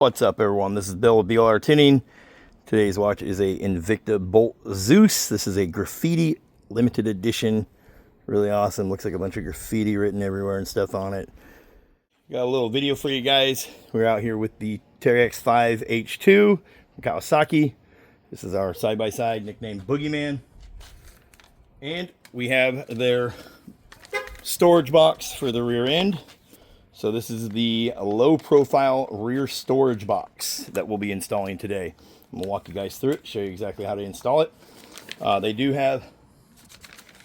What's up, everyone? This is Bill with BLR Tuning. Today's watch is a Invicta Bolt Zeus. This is a graffiti limited edition. Really awesome. Looks like a bunch of graffiti written everywhere and stuff on it. Got a little video for you guys. We're out here with the Teryx 5H2 from Kawasaki. This is our side-by-side nicknamed Boogeyman. And we have their storage box for the rear end. So this is the low profile rear storage box that we'll be installing today. I'm gonna walk you guys through it, show you exactly how to install it. They do have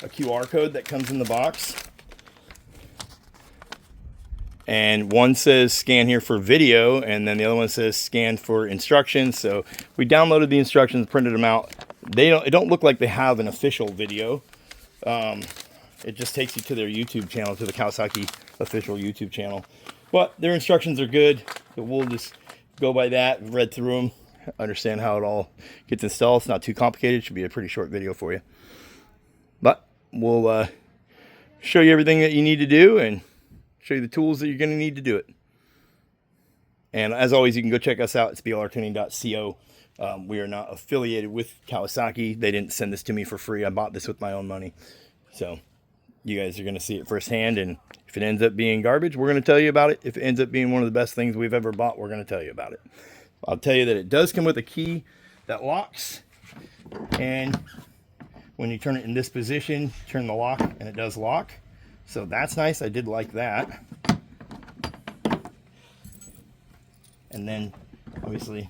a QR code that comes in the box. And one says scan here for video, and then the other one says scan for instructions. So we downloaded the instructions, printed them out. It don't look like they have an official video. It just takes you to their YouTube channel, to the Kawasaki official YouTube channel. But their instructions are good. So we'll just go by that, read through them, understand how it all gets installed. It's not too complicated. It should be a pretty short video for you. But we'll show you everything that you need to do and show you the tools that you're going to need to do it. And as always, you can go check us out. It's blrtuning.tech. We are not affiliated with Kawasaki. They didn't send this to me for free. I bought this with my own money. So you guys are going to see it firsthand, and if it ends up being garbage, we're going to tell you about it. If it ends up being one of the best things we've ever bought, we're going to tell you about it. I'll tell you that it does come with a key that locks, and when you turn it in this position, turn the lock, and it does lock. So that's nice. I did like that. And then, obviously,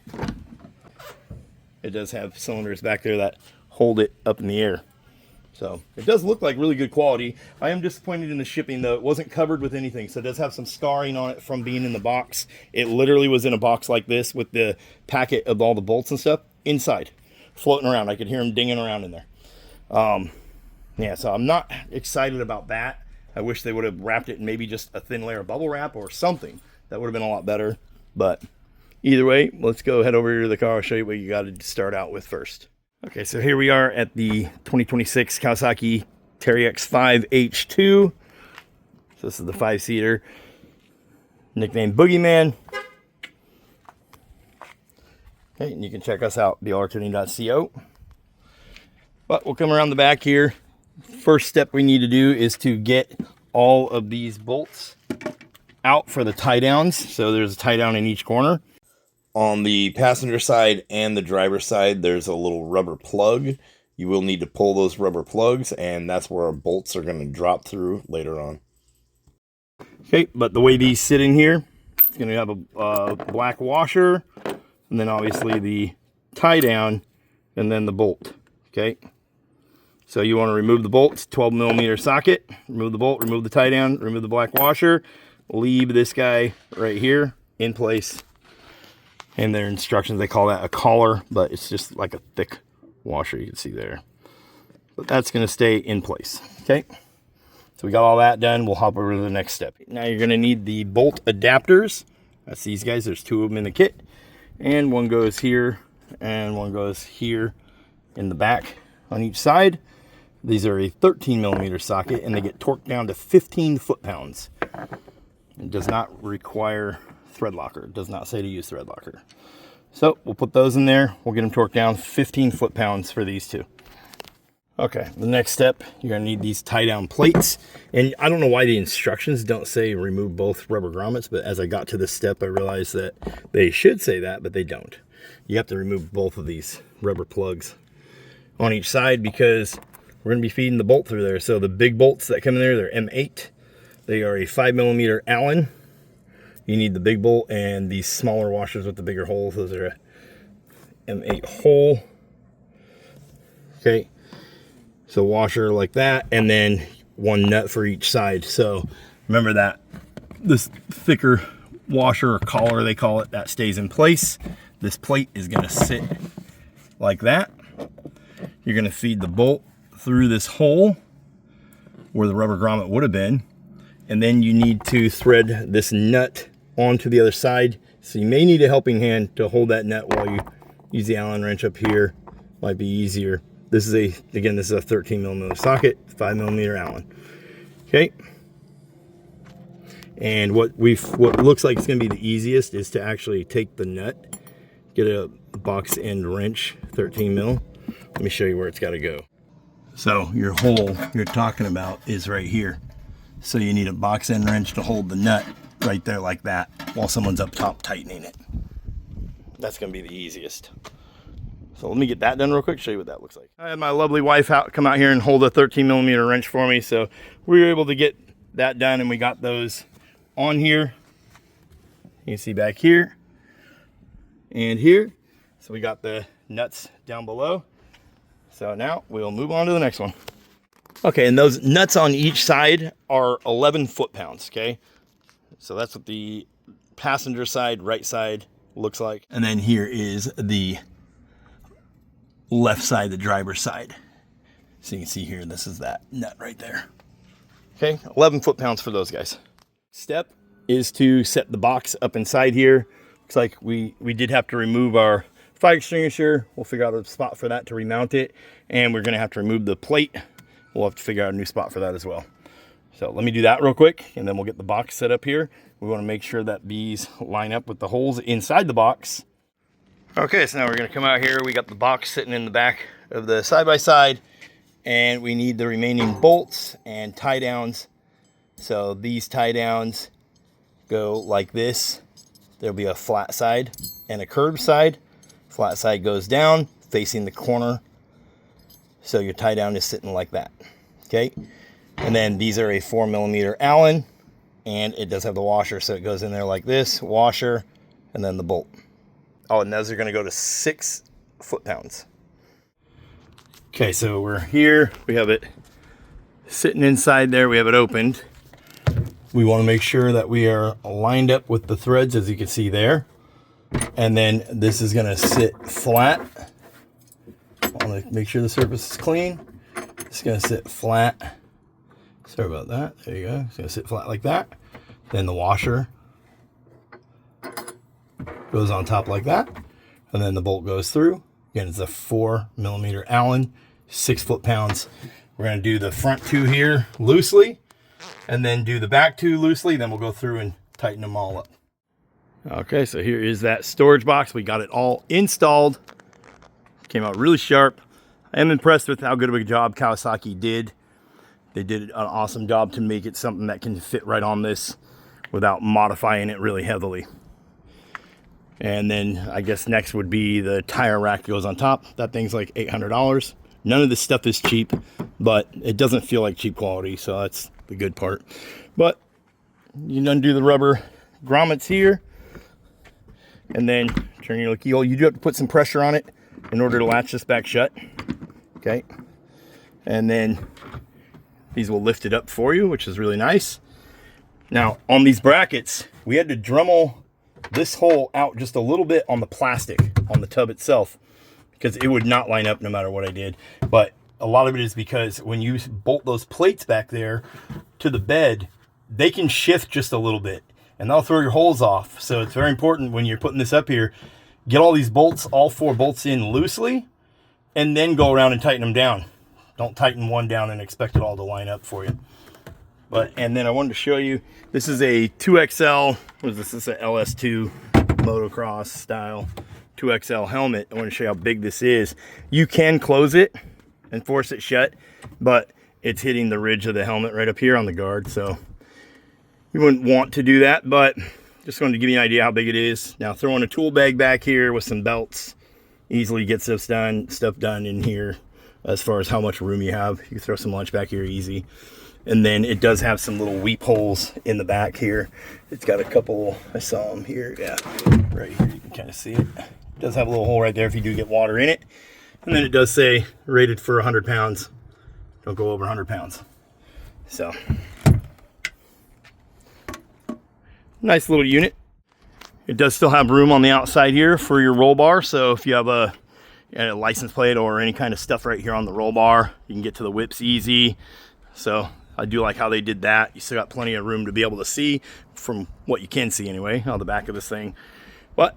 it does have cylinders back there that hold it up in the air. So it does look like really good quality. I am disappointed in the shipping, though. It wasn't covered with anything, so it does have some scarring on it from being in the box. It literally was in a box like this with the packet of all the bolts and stuff inside, floating around. I could hear them dinging around in there. Yeah, so I'm not excited about that. I wish they would have wrapped it in maybe just a thin layer of bubble wrap or something. That would have been a lot better. But either way, let's go head over here to the car. I'll show you what you got to start out with first. Okay, so here we are at the 2026 Kawasaki Teryx 5H2. So this is the 5-seater, nicknamed Boogeyman. Okay, and you can check us out, blrtuning.co. But we'll come around the back here. First step we need to do is to get all of these bolts out for the tie downs. So there's a tie down in each corner. On the passenger side and the driver's side, there's a little rubber plug. You will need to pull those rubber plugs, and that's where our bolts are going to drop through later on. Okay, but the way these sit in here, it's going to have a black washer, and then obviously the tie down, and then the bolt. Okay, so you want to remove the bolt. It's 12mm socket. Remove the bolt, remove the tie down, remove the black washer, leave this guy right here in place. And their instructions, they call that a collar, but it's just like a thick washer you can see there. But that's going to stay in place, okay? So we got all that done. We'll hop over to the next step. Now you're going to need the bolt adapters. That's these guys. There's two of them in the kit. And one goes here, and one goes here in the back on each side. These are a 13mm socket, and they get torqued down to 15 foot-pounds. It does not require thread locker. It does not say to use thread locker. So we'll put those in there. We'll get them torqued down 15 foot-pounds for these two. Okay, the next step, you're gonna need these tie-down plates. And I don't know why the instructions don't say remove both rubber grommets, but as I got to this step, I realized that they should say that, but they don't. You have to remove both of these rubber plugs on each side because we're gonna be feeding the bolt through there. So the big bolts that come in there, they're M8. They are a 5mm Allen. You need the big bolt and these smaller washers with the bigger holes. Those are a M8 hole. Okay, so washer like that, and then one nut for each side. So remember that this thicker washer or collar, they call it, that stays in place. This plate is going to sit like that. You're going to feed the bolt through this hole where the rubber grommet would have been, and then you need to thread this nut onto the other side. So you may need a helping hand to hold that nut while you use the Allen wrench up here. Might be easier. This is a 13mm socket, 5mm Allen. Okay. And what looks like it's going to be the easiest is to actually take the nut, get a box end wrench, 13 mil. Let me show you where it's got to go. So your hole you're talking about is right here. So you need a box end wrench to hold the nut right there like that while someone's up top tightening it. That's going to be the easiest. So let me get that done real quick, show you what that looks like. I had my lovely wife come out here and hold a 13 millimeter wrench for me. So we were able to get that done, and we got those on here. You can see back here and here. So we got the nuts down below. So now we'll move on to the next one. Okay, and those nuts on each side are 11 foot-pounds, okay? So that's what the passenger side, right side looks like. And then here is the left side, the driver's side. So you can see here, this is that nut right there. Okay, 11 foot-pounds for those guys. Step is to set the box up inside here. Looks like we did have to remove our fire extinguisher. We'll figure out a spot for that to remount it. And we're gonna have to remove the plate. We'll have to figure out a new spot for that as well. So let me do that real quick, and then we'll get the box set up here. We wanna make sure that these line up with the holes inside the box. Okay, so now we're gonna come out here. We got the box sitting in the back of the side-by-side, and we need the remaining bolts and tie downs. So these tie downs go like this. There'll be a flat side and a curved side. Flat side goes down, facing the corner. So your tie down is sitting like that, okay? And then these are a 4 millimeter Allen, and it does have the washer, so it goes in there like this, washer, and then the bolt. Oh, and those are gonna go to 6 foot-pounds. Okay, so we're here. We have it sitting inside there. We have it opened. We want to make sure that we are lined up with the threads, as you can see there. And then this is going to sit flat. I want to make sure the surface is clean. It's going to sit flat. Sorry about that. There you go. It's going to sit flat like that. Then the washer goes on top like that. And then the bolt goes through. Again, it's a 4 millimeter Allen, 6 foot-pounds. We're going to do the front two here loosely, and then do the back two loosely. Then we'll go through and tighten them all up. Okay, so here is that storage box. We got it all installed. Came out really sharp. I am impressed with how good of a job Kawasaki did. They did an awesome job to make it something that can fit right on this without modifying it really heavily. And then I guess next would be the tire rack that goes on top. That thing's like $800. None of this stuff is cheap, but it doesn't feel like cheap quality, so that's the good part. But you undo the rubber grommets here, and then turn your keyhole. You do have to put some pressure on it in order to latch this back shut. Okay, and then these will lift it up for you, which is really nice. Now on these brackets, we had to Dremel this hole out just a little bit on the plastic on the tub itself, because it would not line up no matter what I did. But a lot of it is because when you bolt those plates back there to the bed, they can shift just a little bit and they'll throw your holes off. So it's very important when you're putting this up here, get all these bolts, all 4 bolts in loosely, and then go around and tighten them down. Don't tighten one down and expect it all to line up for you. And then I wanted to show you, this is a 2XL, what is this? This is an LS2 motocross style 2XL helmet. I want to show you how big this is. You can close it and force it shut, but it's hitting the ridge of the helmet right up here on the guard, so you wouldn't want to do that, but just wanted to give you an idea how big it is. Now throw in a tool bag back here with some belts, easily gets stuff done in here. As far as how much room you have, you can throw some lunch back here easy. And then it does have some little weep holes in the back here. It's got a couple, I saw them here, yeah, right here, you can kind of see it. It does have a little hole right there if you do get water in it. And then it does say rated for 100 pounds. Don't go over 100 pounds. So, nice little unit. It does still have room on the outside here for your roll bar. So if you have a license plate or any kind of stuff right here on the roll bar, you can get to the whips easy. So I do like how they did that. You still got plenty of room to be able to see, from what you can see anyway, on the back of this thing. But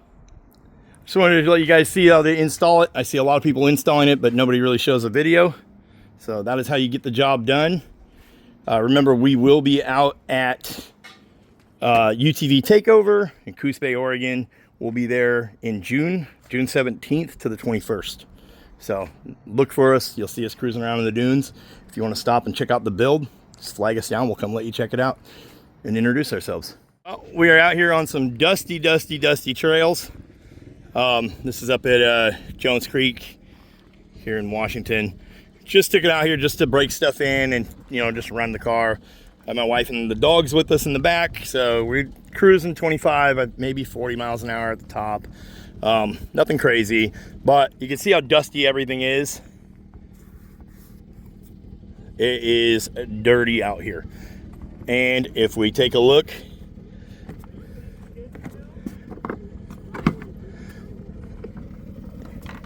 just wanted to let you guys see how they install it. I see a lot of people installing it, but nobody really shows a video. So that is how you get the job done. Remember, we will be out at UTV Takeover in Coos Bay, Oregon. We'll be there in June 17th to the 21st. So look for us. You'll see us cruising around in the dunes. If you want to stop and check out the build, just flag us down. We'll come let you check it out and introduce ourselves. Well, we are out here on some dusty trails. This is up at Jones Creek here in Washington. Just took it out here just to break stuff in and, you know, just run the car. I have my wife and the dogs with us in the back, so we're cruising 25, maybe 40 miles an hour at the top. Nothing crazy, but you can see how dusty everything is. It is dirty out here. And if we take a look,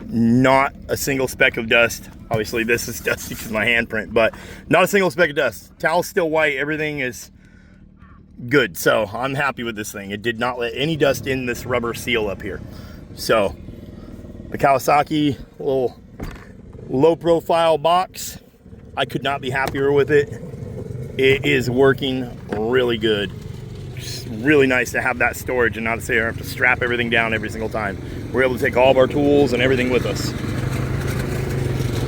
not a single speck of dust. Obviously this is dusty because of my handprint, but not a single speck of dust. Towel's still white, everything is good. So I'm happy with this thing. It did not let any dust in this rubber seal up here. So the Kawasaki little low profile box, I could not be happier with it. It is working really good. It's really nice to have that storage and not to say I have to strap everything down every single time. We're able to take all of our tools and everything with us.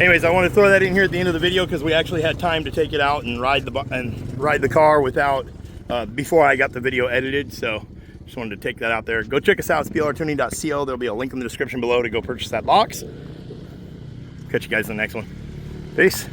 Anyways, I want to throw that in here at the end of the video because we actually had time to take it out and ride the car without before I got the video edited. So just wanted to take that out there. Go check us out. It's blrtuning.tech. There'll be a link in the description below to go purchase that box. Catch you guys in the next one. Peace.